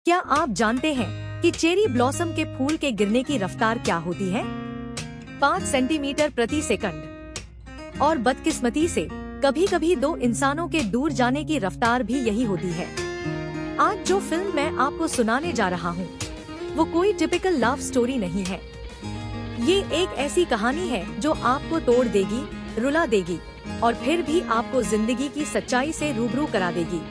क्या आप जानते हैं कि चेरी ब्लॉसम के फूल के गिरने की रफ्तार क्या होती है? 5 सेंटीमीटर प्रति सेकंड। और बदकिस्मती से कभी कभी 2 इंसानों के दूर जाने की रफ्तार भी यही होती है। आज जो फिल्म मैं आपको सुनाने जा रहा हूँ, वो कोई टिपिकल लव स्टोरी नहीं है। ये एक ऐसी कहानी है जो आपको तोड़ देगी, रुला देगी और फिर भी आपको जिंदगी की सच्चाई से रूबरू करा देगी।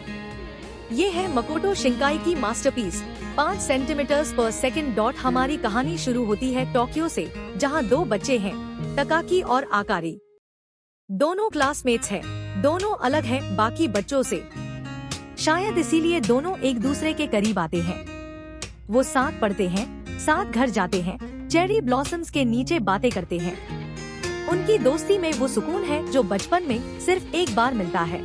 ये है मकोटो शिंकाई की मास्टरपीस 5 सेंटीमीटर पर सेकंड। हमारी कहानी शुरू होती है टोक्यो से, जहाँ 2 बच्चे हैं, तकाकी और आकारी। दोनों क्लासमेट्स हैं, दोनों अलग हैं बाकी बच्चों से। शायद इसीलिए दोनों एक दूसरे के करीब आते हैं। वो साथ पढ़ते हैं, साथ घर जाते हैं, चेरी ब्लॉसम्स के नीचे बातें करते हैं। उनकी दोस्ती में वो सुकून है जो बचपन में सिर्फ एक बार मिलता है।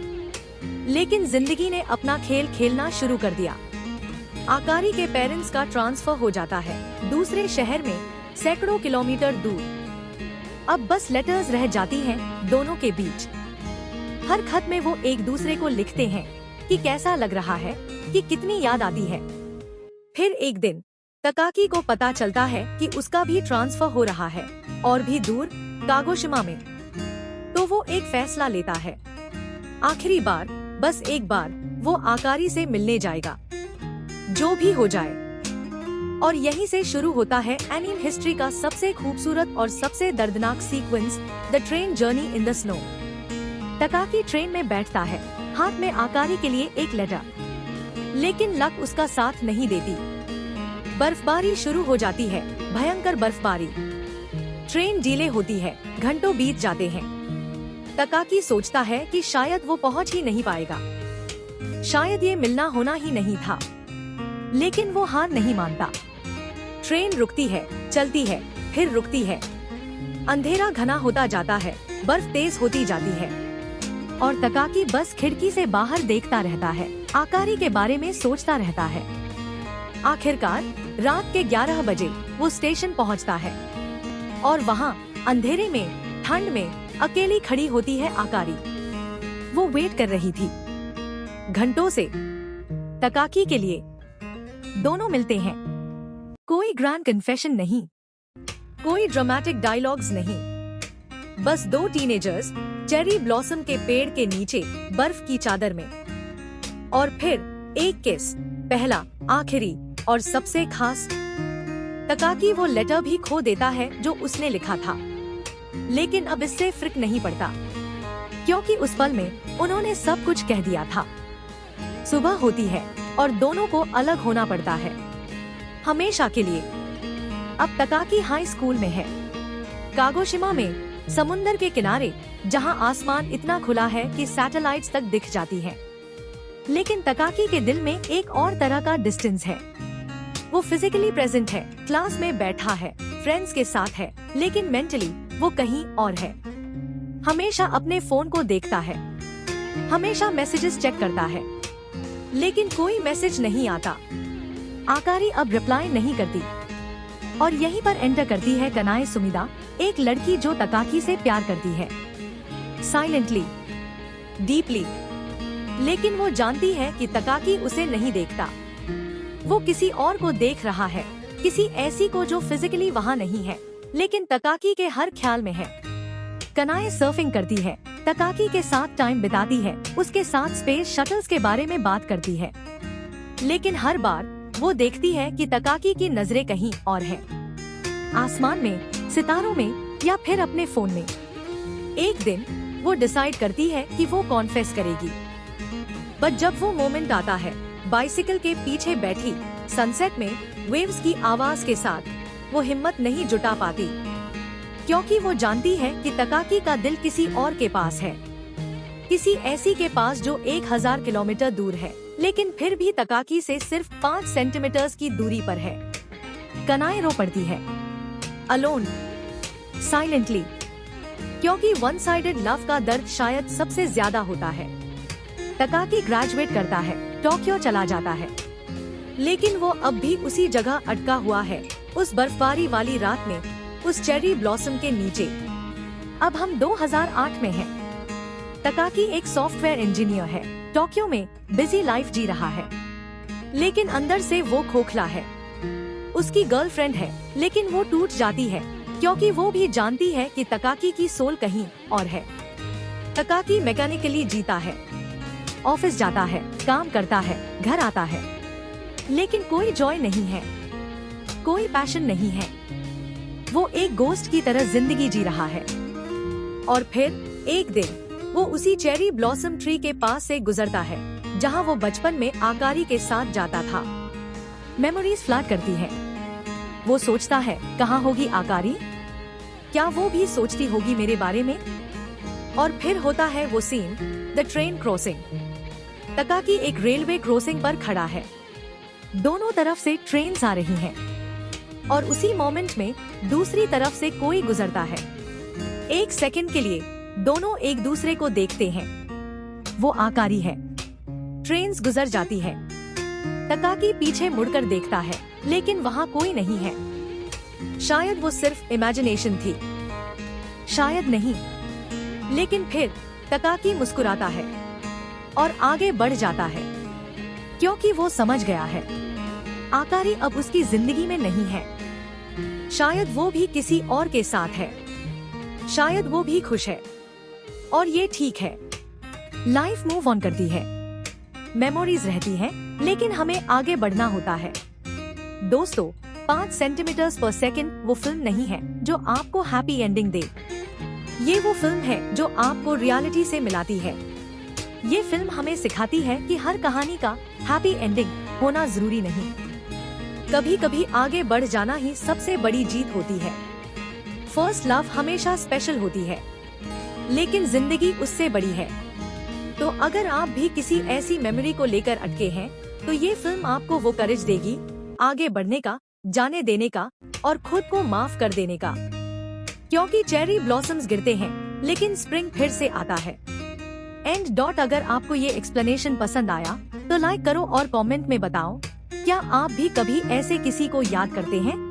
लेकिन जिंदगी ने अपना खेल खेलना शुरू कर दिया। आकारी के पेरेंट्स का ट्रांसफर हो जाता है दूसरे शहर में, सैकड़ों किलोमीटर दूर। अब बस लेटर्स रह जाती हैं दोनों के बीच। हर खत में वो एक दूसरे को लिखते हैं कि कैसा लग रहा है, कि कितनी याद आती है। फिर एक दिन तकाकी को पता चलता है कि उसका भी ट्रांसफर हो रहा है, और भी दूर, कागोशिमा में। तो वो एक फैसला लेता है। आखिरी बार, बस एक बार वो आकारी से मिलने जाएगा, जो भी हो जाए। और यहीं से शुरू होता है एनीम हिस्ट्री का सबसे खूबसूरत और सबसे दर्दनाक sequence, the train journey in the snow. Takaki train में बैठता है, हाथ में आकारी के लिए एक लेटर। लेकिन लक उसका साथ नहीं देती। बर्फबारी शुरू हो जाती है, भयंकर बर्फबारी। ट्रेन डिले होती है, घंटों बीत जाते हैं। तकाकी सोचता है कि शायद वो पहुंच ही नहीं पाएगा, शायद ये मिलना होना ही नहीं था। लेकिन वो हार नहीं मानता। ट्रेन रुकती है, चलती है, फिर रुकती है। अंधेरा घना होता जाता है, बर्फ तेज होती जाती है, और तकाकी बस खिड़की से बाहर देखता रहता है, आकारी के बारे में सोचता रहता है। आखिरकार रात के 11 बजे वो स्टेशन पहुंचता है, और वहाँ अंधेरे में, ठंड में अकेली खड़ी होती है आकारी। वो वेट कर रही थी घंटों से तकाकी के लिए। दोनों मिलते हैं। कोई ग्रैंड कन्फेशन नहीं, कोई ड्रामेटिक डायलॉग्स नहीं, बस 2 टीनेजर्स चेरी ब्लॉसम के पेड़ के नीचे बर्फ की चादर में। और फिर एक किस, पहला, आखिरी और सबसे खास। तकाकी वो लेटर भी खो देता है जो उसने लिखा था। लेकिन अब इससे फर्क नहीं पड़ता, क्योंकि उस पल में उन्होंने सब कुछ कह दिया था। सुबह होती है और दोनों को अलग होना पड़ता है, हमेशा के लिए। अब तकाकी हाई स्कूल में है, कागोशिमा में, समुंदर के किनारे, जहां आसमान इतना खुला है कि सैटेलाइट्स तक दिख जाती हैं। लेकिन तकाकी के दिल में एक और तरह का डिस्टेंस है। वो फिजिकली प्रेजेंट है, क्लास में बैठा है, फ्रेंड्स के साथ है, लेकिन मेंटली वो कहीं और है। हमेशा अपने फोन को देखता है, हमेशा मैसेजेस चेक करता है, लेकिन कोई मैसेज नहीं आता। आकारी अब रिप्लाई नहीं करती, और यहीं पर एंटर करती है कनाए सुमिदा, एक लड़की जो तकाकी से प्यार करती है, साइलेंटली, डीपली। लेकिन वो जानती है कि तकाकी उसे नहीं देखता। वो किसी और को देख रहा है, किसी ऐसी को जो फिजिकली वहाँ नहीं है, लेकिन तकाकी के हर ख्याल में है। कनाए सर्फिंग करती है, तकाकी के साथ टाइम बिताती है, उसके साथ स्पेस शटल्स के बारे में बात करती है। लेकिन हर बार वो देखती है कि तकाकी की नजरें कहीं और हैं, आसमान में, सितारों में, या फिर अपने फोन में। एक दिन वो डिसाइड करती है कि वो कॉन्फेस करेगी। पर जब वो मोमेंट आता है, बाइसिकल के पीछे बैठी, सनसेट में, वेव्स की आवाज के साथ, वो हिम्मत नहीं जुटा पाती, क्योंकि वो जानती है कि तकाकी का दिल किसी और के पास है, किसी ऐसी के पास जो 1000 किलोमीटर दूर है, लेकिन फिर भी तकाकी से सिर्फ 5 सेंटीमीटर की दूरी पर है। कनाए रो पड़ती है, अलोन, साइलेंटली, क्योंकि वन साइडेड लव का दर्द शायद सबसे ज्यादा होता है। तकाकी ग्रेजुएट करता है, टोक्यो चला जाता है, लेकिन वो अब भी उसी जगह अटका हुआ है, उस बर्फबारी वाली रात में, उस चेरी ब्लॉसम के नीचे। अब हम 2008 में हैं। तकाकी एक सॉफ्टवेयर इंजीनियर है, टोक्यो में बिजी लाइफ जी रहा है। लेकिन अंदर से वो खोखला है। उसकी गर्लफ्रेंड है, लेकिन वो टूट जाती है क्योंकि वो भी जानती है कि तकाकी की सोल कहीं और है। तकाकी मैकेनिकली जीता है, ऑफिस जाता है, काम करता है, घर आता है, लेकिन कोई जॉय नहीं है, कोई पैशन नहीं है। वो एक गोस्ट की तरह जिंदगी जी रहा है। और फिर एक दिन वो उसी चेरी ब्लॉसम ट्री के पास से गुजरता है जहाँ वो बचपन में आकारी के साथ जाता था। मेमोरीज फ्लैश करती है। वो सोचता है, कहाँ होगी आकारी? क्या वो भी सोचती होगी मेरे बारे में? और फिर होता है वो सीन, द ट्रेन क्रॉसिंग। तकाकी एक रेलवे क्रॉसिंग पर खड़ा है। दोनों तरफ से ट्रेन्स आ रही हैं और उसी मोमेंट में दूसरी तरफ से कोई गुजरता है। एक सेकंड के लिए दोनों एक दूसरे को देखते हैं। वो आकारी है। ट्रेन्स गुजर जाती है। तकाकी पीछे मुड़कर देखता है, लेकिन वहाँ कोई नहीं है। शायद वो सिर्फ इमेजिनेशन थी, शायद नहीं। लेकिन फिर तकाकी मुस्कुराता है और आगे बढ़ जाता है क्योंकि वो समझ गया है आकारी अब उसकी जिंदगी में नहीं है। शायद वो भी किसी और के साथ है, शायद वो भी खुश है और ये ठीक है। लाइफ मूव ऑन करती है, मेमोरीज रहती हैं, लेकिन हमें आगे बढ़ना होता है। दोस्तों, 5 सेंटीमीटर पर सेकंड वो फिल्म नहीं है जो आपको हैप्पी एंडिंग दे। ये वो फिल्म है जो आपको रियलिटी से मिलाती है। ये फिल्म हमें सिखाती है कि हर कहानी का हैप्पी एंडिंग होना जरूरी नहीं। कभी कभी आगे बढ़ जाना ही सबसे बड़ी जीत होती है। फर्स्ट लव हमेशा स्पेशल होती है, लेकिन जिंदगी उससे बड़ी है। तो अगर आप भी किसी ऐसी मेमोरी को लेकर अटके हैं, तो ये फिल्म आपको वो करेज देगी आगे बढ़ने का, जाने देने का और खुद को माफ कर देने का। क्योंकि चेरी ब्लॉसम्स गिरते हैं, लेकिन स्प्रिंग फिर से आता है। And dot. अगर आपको ये एक्सप्लेनेशन पसंद आया तो लाइक करो और कमेंट में बताओ, क्या आप भी कभी ऐसे किसी को याद करते हैं?